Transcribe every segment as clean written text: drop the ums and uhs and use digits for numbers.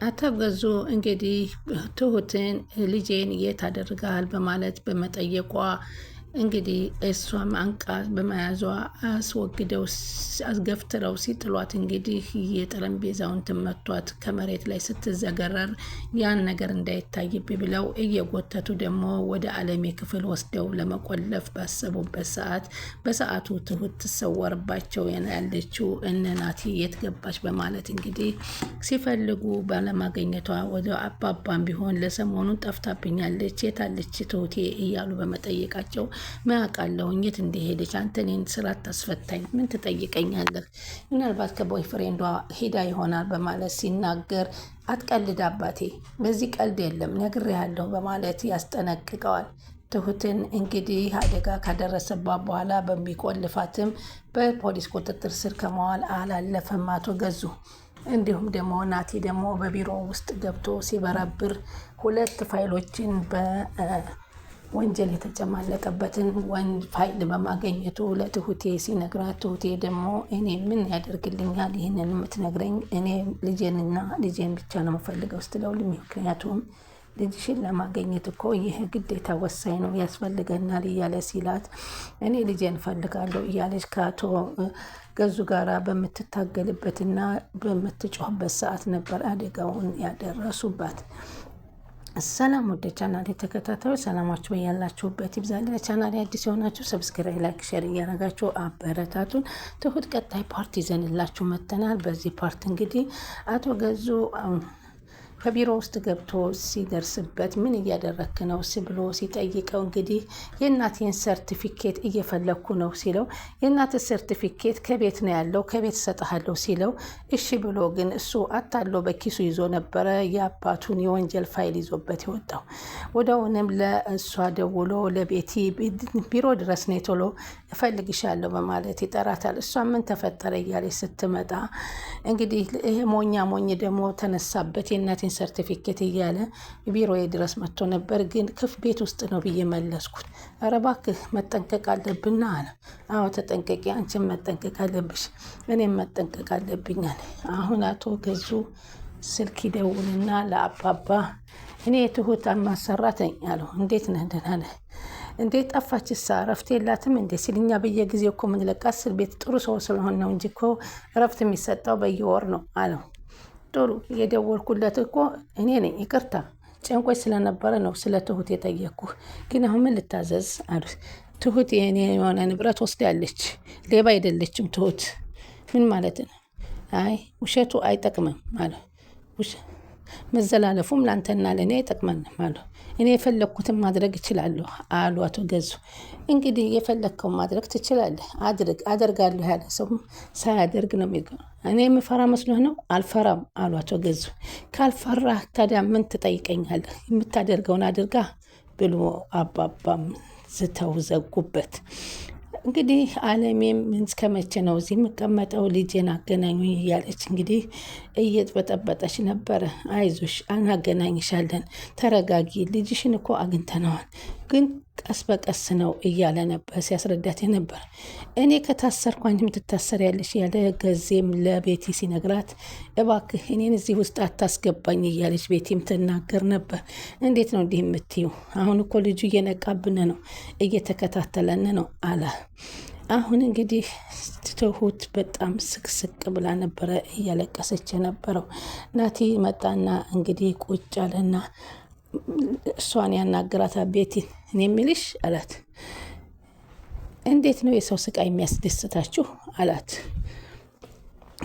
አቶ ገዙ እንግዲህ ትሁትን ልጄን የት አደርጋል በማለት በመጠየቋ እንግዲህ እሷም አንቃ በመያዟ አስወግደው አስገፍትረው ሲጥሏት እንግዲህ የጠረጴዛውን ትመቷት ከመሬት ላይ ስትዘገረር ያን ነገር እንዳይታይብ ብለው እየጎተቱ ደግሞ ወደ አለሜ ክፍል ወስደው ለመቆለፍ ባሰቡበት በሰዓቱ ትሁት ትሰወርባቸው ያለችው እነ ናቲ የት ገባች በማለት እንግዲህ ሲፈልጉ ባለማገኘቷ ወደ አባባም ቢሆን ለሰሞኑን ጠፍታብኛለች የታለች ትሁቴ እያሉ በመጠየቃቸው ማያውቃለሁኝ የት እንደሄደች አንተ እኔን ስራ ታስፈታኝ ምን ትጠይቀኛለህ? ምናልባት ከቦይፍሬንዷ ሄዳ ይሆናል በማለት ሲናገር አትቀልድ አባቴ፣ በዚህ ቀልድ የለም ነግሬሃለሁ በማለት ያስጠነቅቀዋል። ትሁትን እንግዲህ አደጋ ካደረሰባት በኋላ በሚቆልፋትም በፖሊስ ቁጥጥር ስር ከመዋል አላለፈም አቶ ገዙ። እንዲሁም ደግሞ ናቲ ደግሞ በቢሮ ውስጥ ገብቶ ሲበረብር ሁለት ፋይሎችን ወንጀል የተጨማለቀበትን ፋይል በማገኘቱ ለትሁቴ ሲነግራት ትሁቴ ደግሞ እኔ ምን ያደርግልኛል ይህንን የምትነግረኝ እኔ ልጄን ብቻ ነው የምፈልገው ስትለው ምክንያቱም ልጅሽን ለማገኘት እኮ ይህ ግዴታ ወሳኝ ነው ያስፈልገናል እያለ ሲላት እኔ ልጄን እፈልጋለሁ እያለች ከአቶ ገዙ ጋራ በምትታገልበትና በምትጮህበት ሰዓት ነበር አደጋውን ያደረሱባት። ሰላም ወደ ቻናል ተከታታዮች ሰላማችሁ በያላችሁበት ይብዛል። ለቻናል አዲስ የሆናችሁ ሰብስክራይብ፣ ላይክ፣ ሼር እያደረጋችሁ አበረታቱን። ትሁት ቀጣይ ፓርት ይዘንላችሁ መጥተናል። በዚህ ፓርት እንግዲህ አቶ ገዙ ከቢሮ ውስጥ ገብቶ ሲደርስበት ምን እያደረክ ነው ብሎ ሲጠይቀው እንግዲህ የእናቴን ሰርቲፊኬት እየፈለግኩ ነው ሲለው የእናት ሰርቲፊኬት ከቤት ነው ያለው ከቤት እሰጥሃለሁ ሲለው እሺ ብሎ ግን እሱ አታሎ በኪሱ ይዞ ነበረ የአባቱን የወንጀል ፋይል ይዞበት የወጣው። ወደውንም ለእሷ ደውሎ ለቤቲ ቢሮ ድረስ ነው ቶሎ እፈልግሻለሁ በማለት ይጠራታል። እሷ ምን ተፈጠረ እያለች ስትመጣ እንግዲህ ይሄ ሞኝ ደግሞ ተነሳበት የእናቴን ሰርቲፊኬት እያለ ቢሮዬ ድረስ መጥቶ ነበር ግን ቤት ውስጥ ነው ብዬ መለስኩት። ኧረ እባክህ መጠንቀቅ አለብና አለ። አዎ ተጠንቀቂ፣ አንቺም መጠንቀቅ አለብሽ፣ እኔም መጠንቀቅ አለብኝ አለ። አሁን አቶ ገዙ ስልክ ይደውልና ለአባባ እኔ ትሁት ማሰራተኝ አለው። እንዴት ነህ ደህና ነህ? እንዴት ጠፋችሳ እረፍት የላትም እንዴ ሲልኛ በየጊዜው እኮ የምንለቃት እስር ቤት ጥሩ ሰው ስለሆነ ነው እንጂ እኮ እረፍት የሚሰጠው በየወር ነው አለው። ጥሩ የደወልኩለት እኮ እኔ ነኝ፣ ይቅርታ ጨንቆች ስለነበረ ነው ስለ ትሁት የጠየቅኩህ፣ ግን አሁን ምን ልታዘዝ አሉት። ትሁት የኔ የሆነ ንብረት ወስዳለች፣ ሌባ አይደለችም ትሁት። ምን ማለት ነው? አይ ውሸቱ አይጠቅምም አለ። መዘላለፉም ላንተና ለእኔ አይጠቅመንም አሉ። እኔ የፈለግኩትን ማድረግ እችላለሁ አሉ አቶ ገዙ። እንግዲህ የፈለግከውን ማድረግ ትችላለህ፣ አደርጋለሁ ያለ ሰው ሳያደርግ ነው የሚገኘው። እኔ የምፈራ መስሎህ ነው? አልፈራም አሉ አቶ ገዙ። ካልፈራህ ታዲያ ምን ትጠይቀኛለህ? የምታደርገውን አድርጋ ብሎ አባባም ዝተው ዘጉበት። እንግዲህ አለሜም እስከ መቼ ነው እዚህ የምቀመጠው ልጄን አገናኙኝ እያለች እንግዲህ እየበጠበጠች ነበረ። አይዞሽ እናገናኝሻለን፣ ተረጋጊ፣ ልጅሽን እኮ አግኝተነዋል፣ ግን ቀስ በቀስ ነው እያለ ነበር ሲያስረዳት ነበር። እኔ ከታሰርኩ አንቺም ትታሰሪያለሽ ያለ ገዜም ለቤቲ ሲነግራት እባክህ እኔን እዚህ ውስጥ አታስገባኝ እያለች ቤቲም ትናገር ነበር። እንዴት ነው እንዲህ የምትይው? አሁን እኮ ልጁ እየነቃብን ነው፣ እየተከታተለን ነው አለ። አሁን እንግዲህ ትሁት በጣም ስቅስቅ ብላ ነበረ እያለቀሰች የነበረው። ናቲ መጣና እንግዲህ ቁጭ አለና እሷን ያናግራታል። ቤቲ እኔ የሚልሽ አላት። እንዴት ነው የሰው ስቃይ የሚያስደስታችሁ አላት።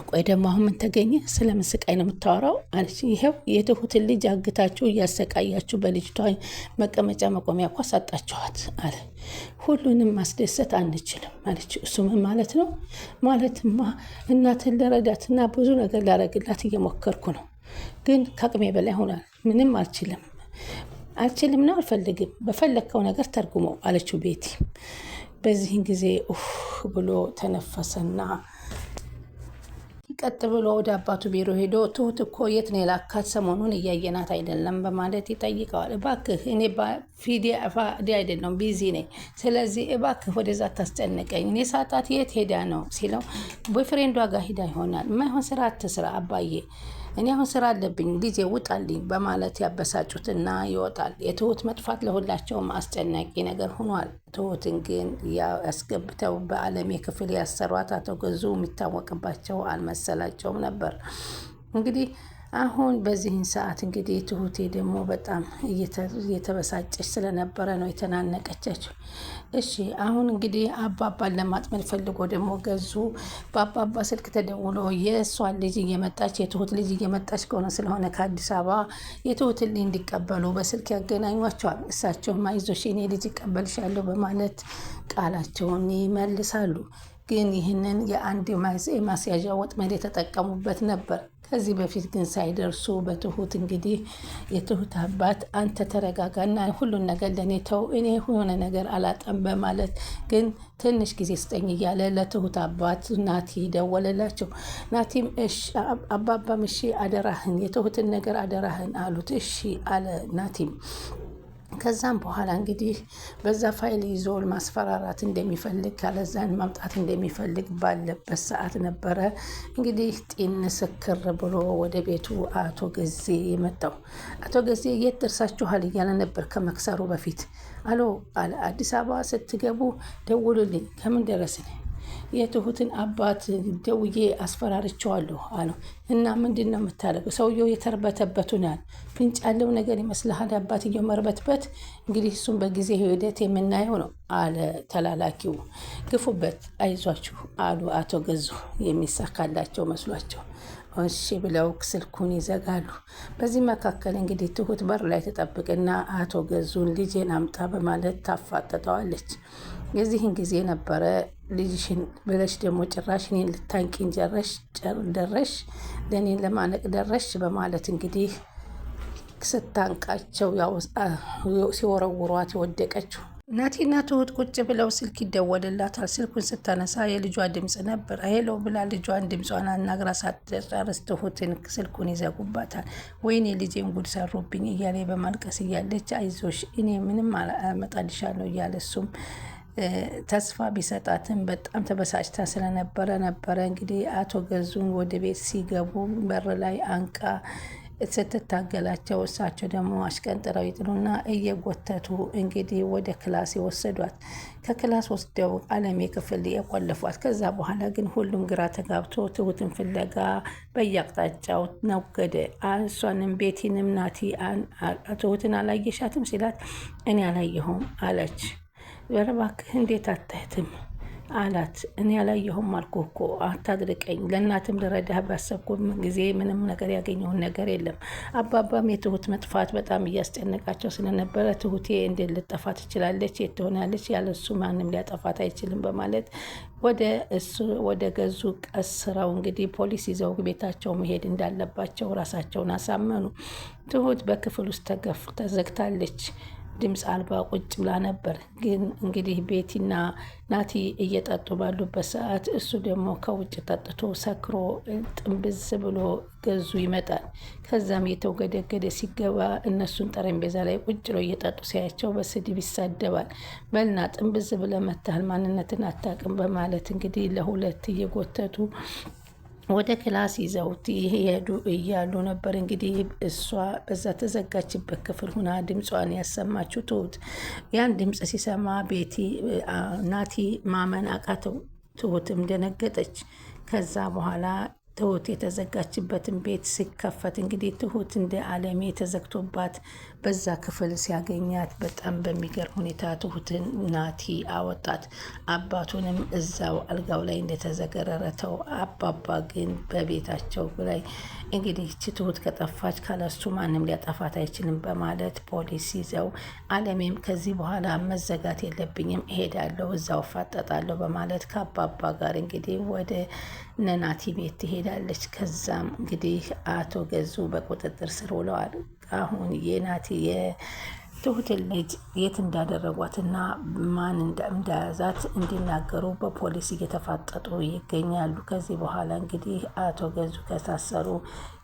ቆይ ደግሞ አሁን ምን ተገኘ? ስለምን ስቃይ ነው የምታወራው አለች። ይሄው የትሁትን ልጅ አግታችሁ እያሰቃያችሁ በልጅቷ መቀመጫ መቆሚያ እኮ አሳጣችኋት አለ። ሁሉንም ማስደሰት አንችልም አለች። እሱ ምን ማለት ነው? ማለትማ እናትን ለረዳትና ብዙ ነገር ላረግላት እየሞከርኩ ነው፣ ግን ከአቅሜ በላይ ሆኗል። ምንም አልችልም ነው፣ አልፈልግም፣ በፈለግከው ነገር ተርጉመው አለችው ቤቲ። በዚህን ጊዜ ብሎ ተነፈሰና ቀጥ ብሎ ወደ አባቱ ቢሮ ሄዶ ትሁት እኮ የት ነው የላካት? ሰሞኑን እያየናት አይደለም በማለት ይጠይቀዋል። እባክህ እኔ ፊዲ አይደለም ቢዚ ነኝ፣ ስለዚህ እባክህ ወደዛ ታስጨንቀኝ፣ እኔ ሳጣት የት ሄዳ ነው ሲለው ቦይፍሬንዷ ጋር ሂዳ ይሆናል፣ ማይሆን ስራ አትስራ አባዬ፣ እኔ አሁን ስራ አለብኝ ልጄ ውጣልኝ በማለት ያበሳጩትና ይወጣል። የትሁት መጥፋት ለሁላቸውም አስጨናቂ ነገር ሆኗል። ትሁትን ግን ያስገብተው በአለሜ ክፍል ያሰሯት አቶ ገዙ የሚታወቅባቸው አልመሰላቸውም ነበር። እንግዲህ አሁን በዚህን ሰዓት እንግዲህ ትሁቴ ደግሞ በጣም እየተበሳጨች ስለነበረ ነው የተናነቀቻቸው። እሺ አሁን እንግዲህ አባባን ለማጥመድ ፈልጎ ደግሞ ገዙ በአባባ ስልክ ተደውሎ የእሷን ልጅ እየመጣች የትሁት ልጅ እየመጣች ከሆነ ስለሆነ ከአዲስ አበባ የትሁትን ልጅ እንዲቀበሉ በስልክ ያገናኟቸዋል። እሳቸውም አይዞሽ የኔ ልጅ ይቀበልሻለሁ በማለት ቃላቸውን ይመልሳሉ። ግን ይህንን የአንድ የማስያዣ ወጥመድ የተጠቀሙበት ነበር። ከዚህ በፊት ግን ሳይደርሱ በትሁት እንግዲህ የትሁት አባት አንተ ተረጋጋና ሁሉን ነገር ለእኔ ተው፣ እኔ የሆነ ነገር አላጣም በማለት ግን ትንሽ ጊዜ ስጠኝ እያለ ለትሁት አባት ናቲ ደወለላቸው። ናቲም አባባም እሺ አደራህን፣ የትሁትን ነገር አደራህን አሉት። እሺ አለ ናቲም። ከዛም በኋላ እንግዲህ በዛ ፋይል ይዞ ማስፈራራት እንደሚፈልግ ካለዛን ማምጣት እንደሚፈልግ ባለበት ሰዓት ነበረ እንግዲህ ጢን ስክር ብሎ ወደ ቤቱ አቶ ገዜ የመጣው። አቶ ገዜ የት ደርሳችኋል እያለ ነበር ከመክሰሩ በፊት። አሎ አለ አዲስ አበባ ስትገቡ ደውሉልኝ። ከምን ደረስን? የትሁትን አባት ደውዬ አስፈራርቸዋለሁ አለው። እና ምንድን ነው የምታደርገው? ሰውየው የተርበተበቱናል። ፍንጭ ያለው ነገር ይመስልሃል? አባትየው መርበትበት። እንግዲህ እሱም በጊዜ ሂደት የምናየው ነው አለ ተላላኪው። ግፉበት፣ አይዟችሁ አሉ አቶ ገዙ የሚሳካላቸው መስሏቸው። እሺ ብለው ስልኩን ይዘጋሉ። በዚህ መካከል እንግዲህ ትሁት በር ላይ ተጠብቅና አቶ ገዙን ልጄን አምጣ በማለት ታፋጠጠዋለች። የዚህን ጊዜ ነበረ ልጅሽን ብለሽ ደግሞ ጭራሽ እኔን ልታንቂን ደረሽ፣ ለእኔን ለማነቅ ደረሽ በማለት እንግዲህ ስታንቃቸው ሲወረውሯት የወደቀችው። ናቲና ትሁት ቁጭ ብለው ስልክ ይደወልላታል። ስልኩን ስታነሳ የልጇ ድምፅ ነበር። ሄሎ ብላ ልጇን ድምጿን አናግራ ሳትጨርስ ትሁትን ስልኩን ይዘጉባታል። ወይኔ ልጄን ጉድ ሰሩብኝ እያለ በማልቀስ እያለች አይዞሽ እኔ ምንም አመጣልሻለሁ እያለ እሱም ተስፋ ቢሰጣትም በጣም ተበሳጭታ ስለነበረ እንግዲህ አቶ ገዙን ወደ ቤት ሲገቡ በር ላይ አንቃ ስትታገላቸው እሳቸው ደግሞ አሽቀንጥረው ይጥሉና እየጎተቱ እንግዲህ ወደ ክላስ የወሰዷት። ከክላስ ወስደው አለሜ ክፍል የቆለፏት። ከዛ በኋላ ግን ሁሉም ግራ ተጋብቶ ትሁትን ፍለጋ በየአቅጣጫው ነጎደ። እሷንም ቤቲንም ናቲ ትሁትን አላየሻትም ሲላት እኔ አላየሁም አለች። እባክህ እንዴት አታየትም አላት። እኔ ያላየሁም አልኩህ እኮ አታድርቀኝ። ለእናትም ልረዳህ ባሰብኩም ጊዜ ምንም ነገር ያገኘውን ነገር የለም። አባባም የትሁት መጥፋት በጣም እያስጨነቃቸው ስለነበረ ትሁቴ እንዴት ልጠፋ ትችላለች? የት ትሆናለች? ያለሱ ማንም ሊያጠፋት አይችልም በማለት ወደ ገዙ ቀስረው እንግዲህ ፖሊስ ይዘው ቤታቸው መሄድ እንዳለባቸው ራሳቸውን አሳመኑ። ትሁት በክፍል ውስጥ ተዘግታለች። ድምፅ አልባ ቁጭ ብላ ነበር። ግን እንግዲህ ቤቲና ናቲ እየጠጡ ባሉበት ሰዓት እሱ ደግሞ ከውጭ ጠጥቶ ሰክሮ ጥንብዝ ብሎ ገዙ ይመጣል። ከዛም የተውገደገደ ሲገባ እነሱን ጠረጴዛ ላይ ቁጭ ብለው እየጠጡ ሲያቸው በስድብ ይሳደባል። በልና ጥንብዝ ብለህ መታህል፣ ማንነትን አታውቅም በማለት እንግዲህ ለሁለት እየጎተቱ ወደ ክላስ ይዘውት ይሄዱ እያሉ ነበር። እንግዲህ እሷ በዛ ተዘጋችበት ክፍል ሁና ድምጿን ያሰማችው ትሁት። ያን ድምፅ ሲሰማ ናቲ ማመን አቃተው። ትሁትም ደነገጠች። ከዛ በኋላ ትሁት የተዘጋችበትን ቤት ሲከፈት እንግዲህ ትሁት እንደ አለሜ ተዘግቶባት በዛ ክፍል ሲያገኛት በጣም በሚገርም ሁኔታ ትሁትን ናቲ አወጣት። አባቱንም እዛው አልጋው ላይ እንደተዘገረረተው። አባባ ግን በቤታቸው ላይ እንግዲህ ትሁት ከጠፋች ካለሱ ማንም ሊያጠፋት አይችልም በማለት ፖሊስ ይዘው፣ አለሜም ከዚህ በኋላ መዘጋት የለብኝም እሄዳለሁ፣ እዛው እፋጠጣለሁ በማለት ከአባባ ጋር እንግዲህ ወደ ነናቲ ቤት ትሄዳለች። ከዛም እንግዲህ አቶ ገዙ በቁጥጥር ስር ውለዋል። አሁን የናቲ የትሁትን ልጅ የት እንዳደረጓትና ማን እንዳያዛት እንዲናገሩ በፖሊስ እየተፋጠጡ ይገኛሉ። ከዚህ በኋላ እንግዲህ አቶ ገዙ ከታሰሩ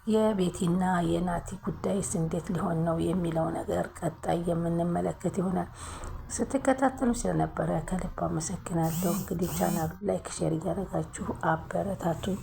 የቤቲና የናቲ ጉዳይስ እንዴት ሊሆን ነው የሚለው ነገር ቀጣይ የምንመለከት ይሆናል። ስትከታተሉ ስለነበረ ከልብ አመሰግናለሁ። እንግዲህ ቻናሉ ላይክ፣ ሼር እያደረጋችሁ አበረታቱኝ።